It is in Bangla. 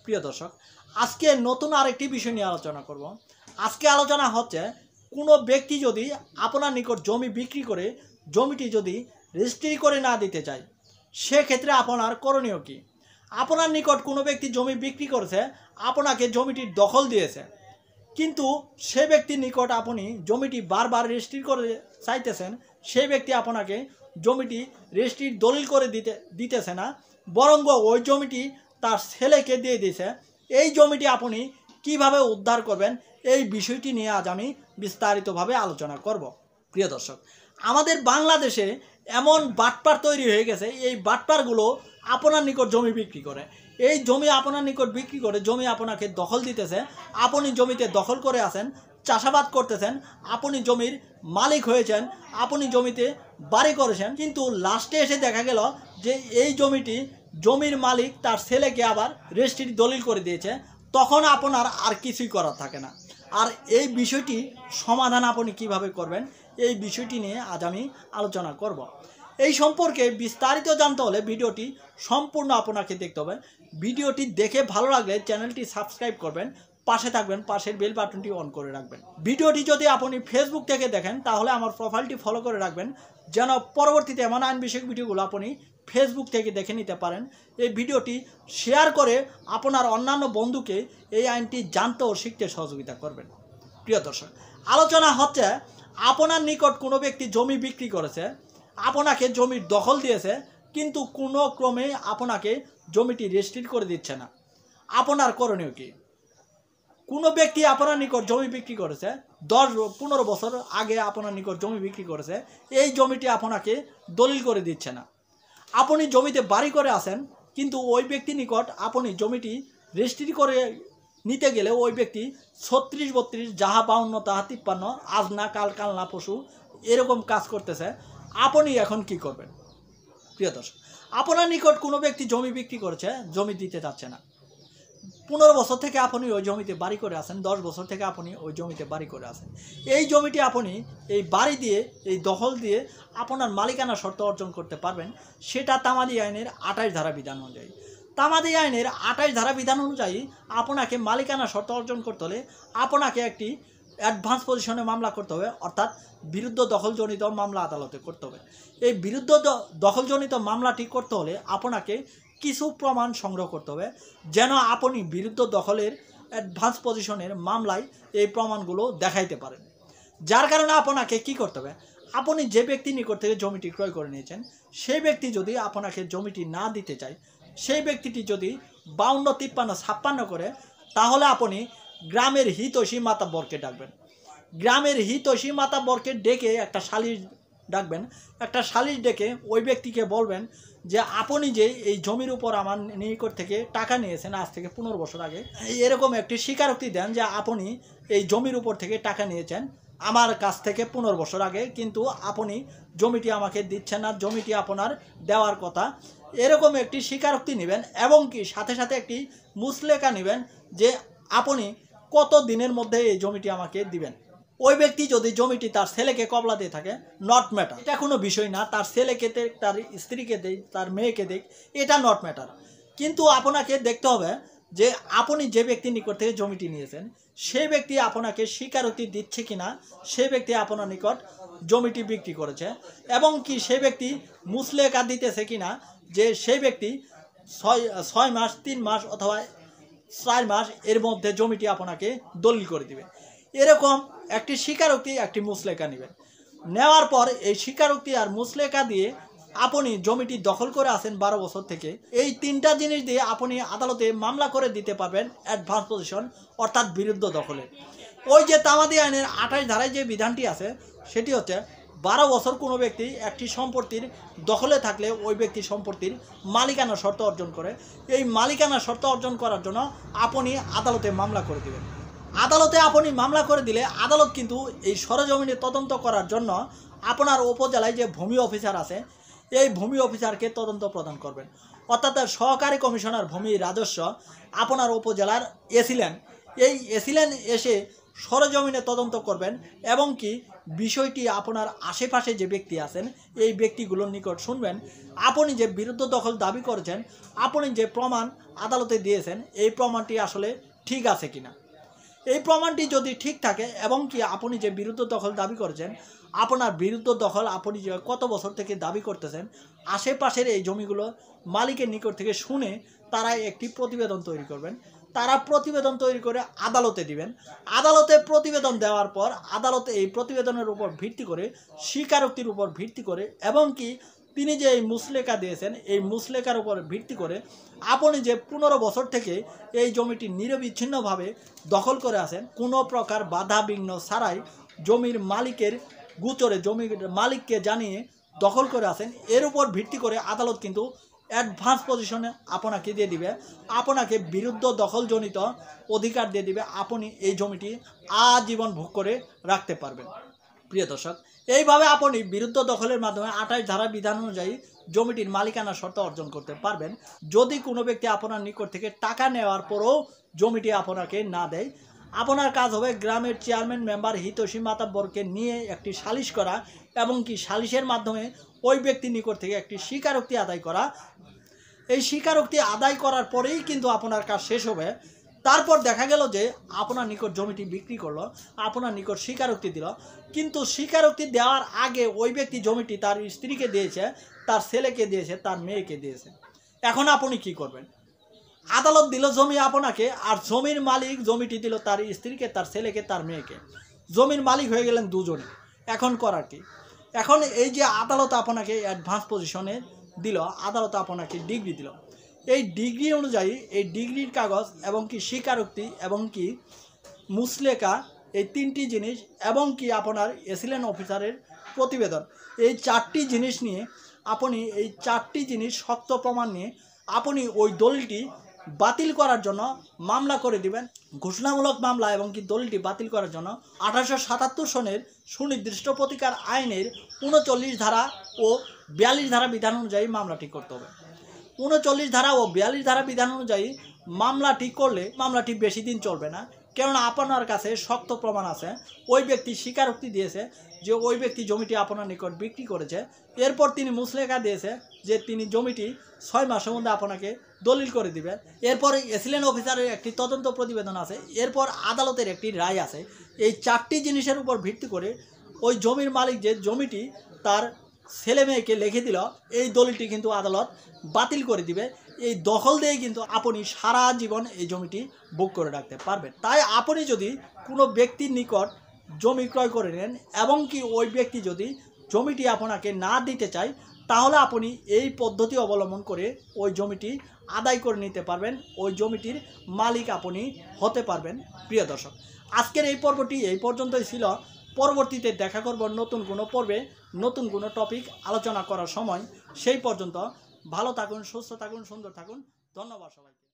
প্রিয় দর্শক, আজকে নতুন আরেকটি বিষয় নিয়ে আলোচনা করব। আজকে আলোচনা হচ্ছে কোনো ব্যক্তি যদি আপনার নিকট জমি বিক্রি করে জমিটি যদি রেজিস্ট্রি করে না দিতে চায়, সেক্ষেত্রে আপনার করণীয় কী। আপনার নিকট কোনো ব্যক্তি জমি বিক্রি করেছে, আপনাকে জমিটির দখল দিয়েছে, কিন্তু সে ব্যক্তির নিকট আপনি জমিটি বারবার রেজিস্ট্রি করে চাইতেছেন, সেই ব্যক্তি আপনাকে জমিটি রেজিস্ট্রির দলিল করে দিতেছে না, বরং ওই জমিটি তার ছেলেকে দিয়ে দিয়েছে। এই জমিটি আপনি কিভাবে উদ্ধার করবেন, এই বিষয়টি নিয়ে আজ আমি বিস্তারিতভাবে আলোচনা করব। প্রিয় দর্শক, আমাদের বাংলাদেশে এমন বাটপার তৈরি হয়ে গেছে, এই বাটপারগুলো আপনার নিকট জমি বিক্রি করে, এই জমি আপনার নিকট বিক্রি করে জমি আপনাকে দখল দিতেছে। আপনি জমিতে দখল করে আছেন, চাষাবাদ করতেছেন, আপনি জমির মালিক হয়েছেন, আপনি জমিতে বাড়ি করেছেন, কিন্তু লাস্টে এসে দেখা গেল যে এই জমির মালিক তার ছেলেকে আবার রেজিস্ট্রির দলিল করে দিয়েছে। তখন আপনার আর কিছুই করার থাকে না। আর এই বিষয়টি সমাধান আপনি কিভাবে করবেন, এই বিষয়টি নিয়ে আজ আমি আলোচনা করব। এই সম্পর্কে বিস্তারিত জানতে হলে ভিডিওটি সম্পূর্ণ আপনাকে দেখতে হবে। ভিডিওটি দেখে ভালো লাগলে চ্যানেলটি সাবস্ক্রাইব করবেন, পাশে থাকবেন, পাশের বেল বাটনটি অন করে রাখবেন। ভিডিওটি যদি আপনি ফেসবুক থেকে দেখেন তাহলে আমার প্রোফাইলটি ফলো করে রাখবেন, যেন পরবর্তীতে এমন আইন বিষয়ক ভিডিওগুলো আপনি ফেসবুক থেকে দেখে নিতে পারেন। এই ভিডিওটি শেয়ার করে আপনার অন্যান্য বন্ধুকে এই আইনটি জানতে ও শিখতে সহযোগিতা করবেন। প্রিয় দর্শক, আলোচনা হচ্ছে আপনার নিকট কোনো ব্যক্তি জমি বিক্রি করেছে, আপনাকে জমির দখল দিয়েছে, কিন্তু কোনো ক্রমে আপনাকে জমিটি রেজিস্ট্রি করে দিচ্ছে না। আপনার করণীয় কী। কোনো ব্যক্তি আপনার নিকট জমি বিক্রি করেছে, 10-15 বছর আগে আপনার নিকট জমি বিক্রি করেছে, এই জমিটি আপনাকে দলিল করে দিচ্ছে না। আপনি জমিতে বাড়ি করে আছেন, কিন্তু ওই ব্যক্তির নিকট আপনি জমিটি রেজিস্ট্রি করে নিতে গেলে ওই ব্যক্তি 36-32 যাহা 52 তাহা 53, আজ না কাল, কাল না পশু, এরকম কাজ করতেছে। আপনি এখন কি করবেন। প্রিয় দর্শক, আপনার নিকট কোনো ব্যক্তি জমি বিক্রি করেছে, জমি দিতে চাচ্ছে না। 15 বছর থেকে আপনি ওই জমিতে বাড়ি করে আছেন, 10 বছর থেকে আপনি ওই জমিতে বাড়ি করে আছেন। এই জমিটি আপনি এই বাড়ি দিয়ে, এই দখল দিয়ে আপনার মালিকানা শর্ত অর্জন করতে পারবেন, সেটা তামাদি আইনের 28 ধারা বিধান অনুযায়ী। তামাদি আইনের 28 ধারা বিধান অনুযায়ী আপনাকে মালিকানা শর্ত অর্জন করতে হলে আপনাকে একটি অ্যাডভান্স পজিশনে মামলা করতে হবে, অর্থাৎ বিরুদ্ধ দখলজনিত মামলা আদালতে করতে হবে। এই বিরুদ্ধ দখলজনিত মামলাটি করতে হলে আপনাকে কিছু প্রমাণ সংগ্রহ করতে হবে, যেন আপনি বিরুদ্ধ দখলের অ্যাডভান্স পজিশনের মামলায় এই প্রমাণগুলো দেখাইতে পারেন। যার কারণে আপনাকে কি করতে হবে, আপনি যে ব্যক্তির নিকট থেকে জমিটি ক্রয় করে নিয়েছেন, সেই ব্যক্তি যদি আপনাকে জমিটি না দিতে চায়, সেই ব্যক্তিটি যদি 52, 53, 56 করে, তাহলে আপনি গ্রামের হিতৈষী মাতাব্বরকে ডাকবেন। গ্রামের হিতৈষী মাতাব্বরকে ডেকে একটা সালিশ ডাকবেন। একটা সালিশ ডেকে ওই ব্যক্তিকে বলবেন যে আপনি যে এই জমির উপর আমার নিকট থেকে টাকা নিয়েছেন আজ থেকে 15 বছর আগে, এরকম একটি স্বীকারোক্তি দেন যে আপনি এই জমির উপর থেকে টাকা নিয়েছেন আমার কাছ থেকে 15 বছর আগে, কিন্তু আপনি জমিটি আমাকে দিচ্ছেন না, জমিটি আপনার দেওয়ার কথা। এরকম একটি স্বীকারোক্তি নেবেন এবং কি সাথে সাথে একটি মুচলেখা নেবেন যে আপনি কত দিনের মধ্যে এই জমিটি আমাকে দিবেন। ওই ব্যক্তি যদি জমিটি তার ছেলেকে কবলা দিয়ে থাকে, নট ম্যাটার, এটা কোনো বিষয় না। তার ছেলেকে দেখ, তার স্ত্রীকে দেখ, তার মেয়েকে দেখ, এটা নট ম্যাটার। কিন্তু আপনাকে দেখতে হবে যে আপনি যে ব্যক্তির নিকট থেকে জমিটি নিয়েছেন, সেই ব্যক্তি আপনাকে স্বীকারোক্তি দিচ্ছে কিনা, সেই ব্যক্তি আপনার নিকট জমিটি বিক্রি করেছে, এবং কি সেই ব্যক্তি মুচলেখা দিতেছে কিনা যে সেই ব্যক্তি 6 মাস, 3 মাস অথবা 4 মাস এর মধ্যে জমিটি আপনাকে দলিল করে দিবে। এরকম একটি স্বীকারোক্তি, একটি মুচলেখা নেবেন। নেওয়ার পর এই স্বীকারোক্তি আর মুচলেখা দিয়ে আপনি জমিটি দখল করে আছেন 12 বছর থেকে, এই 3টা জিনিস দিয়ে আপনি আদালতে মামলা করে দিতে পারবেন অ্যাডভান্স পজিশন, অর্থাৎ বিরুদ্ধ দখলের। ওই যে তামাদি আইনের 28 ধারায় যে বিধানটি আছে, সেটি হচ্ছে 12 বছর কোনো ব্যক্তি একটি সম্পত্তির দখলে থাকলে ওই ব্যক্তি সম্পত্তির মালিকানা শর্ত অর্জন করে। এই মালিকানা শর্ত অর্জন করার জন্য আপনি আদালতে মামলা করে দেবেন। আদালতে আপনি মামলা করে দিলে আদালত কিন্তু এই সরেজমিনে তদন্ত করার জন্য আপনার উপজেলায় যে ভূমি অফিসার আছে, এই ভূমি অফিসারকে তদন্ত প্রদান করবেন। অর্থাৎ সহকারী কমিশনার ভূমি রাজস্ব আপনার উপজেলার এসিলেন, এই এসিলেন এসে সরেজমিনে তদন্ত করবেন এবং কি বিষয়টি আপনার আশেপাশে যে ব্যক্তি আছেন এই ব্যক্তিগুলোর নিকট শুনবেন। আপনি যে বিরুদ্ধ দখল দাবি করেছেন, আপনি যে প্রমাণ আদালতে দিয়েছেন এই প্রমাণটি আসলে ঠিক আছে কিনা। এই প্রমাণটি যদি ঠিক থাকে এবং কি আপনি যে বিরুদ্ধ দখল দাবি করেছেন, আপনার বিরুদ্ধ দখল আপনি যে কত বছর থেকে দাবি করতেছেন, আশেপাশের এই জমিগুলো মালিকের নিকট থেকে শুনে তারা একটি প্রতিবেদন তৈরি করবেন। তারা প্রতিবেদন তৈরি করে আদালতে দিবেন। আদালতে প্রতিবেদন দেওয়ার পর আদালতে এই প্রতিবেদনের উপর ভিত্তি করে, স্বীকারোক্তির উপর ভিত্তি করে এবং কি তিনি যে এই মুসলেখা দিয়েছেন এই মুসলেখার উপর ভিত্তি করে আপনি যে 15 বছর থেকে এই জমিটি নিরবিচ্ছিন্নভাবে দখল করে আছেন, কোনো প্রকার বাধা বিঘ্ন ছাড়াই জমির মালিকের গোচরে জমির মালিককে জানিয়ে দখল করে আছেন, এর উপর ভিত্তি করে আদালত কিন্তু অ্যাডভান্স পজিশনে আপনাকে দিয়ে দিবে, আপনাকে বিরুদ্ধ দখলজনিত অধিকার দিয়ে দিবে। আপনি এই জমিটি আজীবন ভোগ করে রাখতে পারবেন। প্রিয় দর্শক, এইভাবে আপনি বিরুদ্ধ দখলের মাধ্যমে 28 ধারা বিধান অনুযায়ী জমিটির মালিকানা শর্ত অর্জন করতে পারবেন। যদি কোনো ব্যক্তি আপনার নিকট থেকে টাকা নেওয়ার পরেও জমিটি আপনাকে না দেয়, আপনার কাজ হবে গ্রামের চেয়ারম্যান মেম্বার হিতৈষী মাতাব্বরকে নিয়ে একটি সালিশ করা এবং কি সালিশের মাধ্যমে ওই ব্যক্তির নিকট থেকে একটি স্বীকারোক্তি আদায় করা। এই স্বীকারোক্তি আদায় করার পরেই কিন্তু আপনার কাজ শেষ হবে। তারপর দেখা গেল যে আপনার নিকট জমিটি বিক্রি করলো, আপনার নিকট স্বীকারোক্তি দিল, কিন্তু স্বীকারোক্তি দেওয়ার আগে ওই ব্যক্তি জমিটি তার স্ত্রীকে দিয়েছে, তার ছেলেকে দিয়েছে, তার মেয়েকে দিয়েছে। এখন আপনি কি করবেন? আদালত দিল জমি আপনাকে, আর জমির মালিক জমিটি দিল তার স্ত্রীকে, তার ছেলেকে, তার মেয়েকে। জমির মালিক হয়ে গেলেন দুজনে। এখন করার কি? এখন এই যে আদালত আপনাকে অ্যাডভান্স পজিশনে দিল, আদালত আপনাকে ডিগ্রি দিল, এই ডিগ্রি অনুযায়ী এই ডিগ্রির কাগজ এবং কি স্বীকারোক্তি এবং কি মুসলেখা, এই 3টি জিনিস এবং কি আপনার এসিলেন্ট অফিসারের প্রতিবেদন, এই 4টি জিনিস নিয়ে আপনি এই 4টি জিনিস শক্ত প্রমাণ নিয়ে আপনি ওই দলিলটি বাতিল করার জন্য মামলা করে দিবেন। ঘোষণামূলক মামলা এবং কি দলিলটি বাতিল করার জন্য 1877 সনের সুনির্দিষ্ট প্রতিকার আইনের 39 ধারা ও 42 ধারা বিধান অনুযায়ী মামলাটি করতে হবে। 39 ধারা ও 42 ধারা বিধান অনুযায়ী মামলাটি করলে মামলাটি বেশি দিন চলবে না, কেননা আপনার কাছে শক্ত প্রমাণ আছে। ওই ব্যক্তি স্বীকারোক্তি দিয়েছে যে ওই ব্যক্তি জমিটি আপনার নিকট বিক্রি করেছে, এরপর তিনি মুসলেখা দিয়েছে যে তিনি জমিটি 6 মাসের মধ্যে আপনাকে দলিল করে দিবে। এরপরে এসিলেন্ট অফিসারের একটি তদন্ত প্রতিবেদন আছে, এরপর আদালতের একটি রায় আছে। এই 4টি জিনিসের উপর ভিত্তি করে ওই জমির মালিক যে জমিটি তার ছেলে মেয়েকে লিখে দিল, এই দলিলটি কিন্তু আদালত বাতিল করে দিবে। এই দখল দিয়ে কিন্তু আপনি সারা জীবন এই জমিটি ভোগ করে রাখতে পারবেন। তাই আপনি যদি কোনো ব্যক্তির নিকট জমি ক্রয় করে নেন এবং কি ওই ব্যক্তি যদি জমিটি আপনাকে না দিতে চায়, তাহলে আপনি এই পদ্ধতি অবলম্বন করে ওই জমিটি আদায় করে নিতে পারবেন, ওই জমিটির মালিক আপনি হতে পারবেন। প্রিয় দর্শক, আজকের এই পর্বটি এই পর্যন্তই ছিল। পরবর্তীতে দেখা করব নতুন কোনো পর্বে, নতুন কোনো টপিক আলোচনা করার সময়। সেই পর্যন্ত ভালো থাকুন, সুস্থ থাকুন, সুন্দর থাকুন। ধন্যবাদ সবাইকে।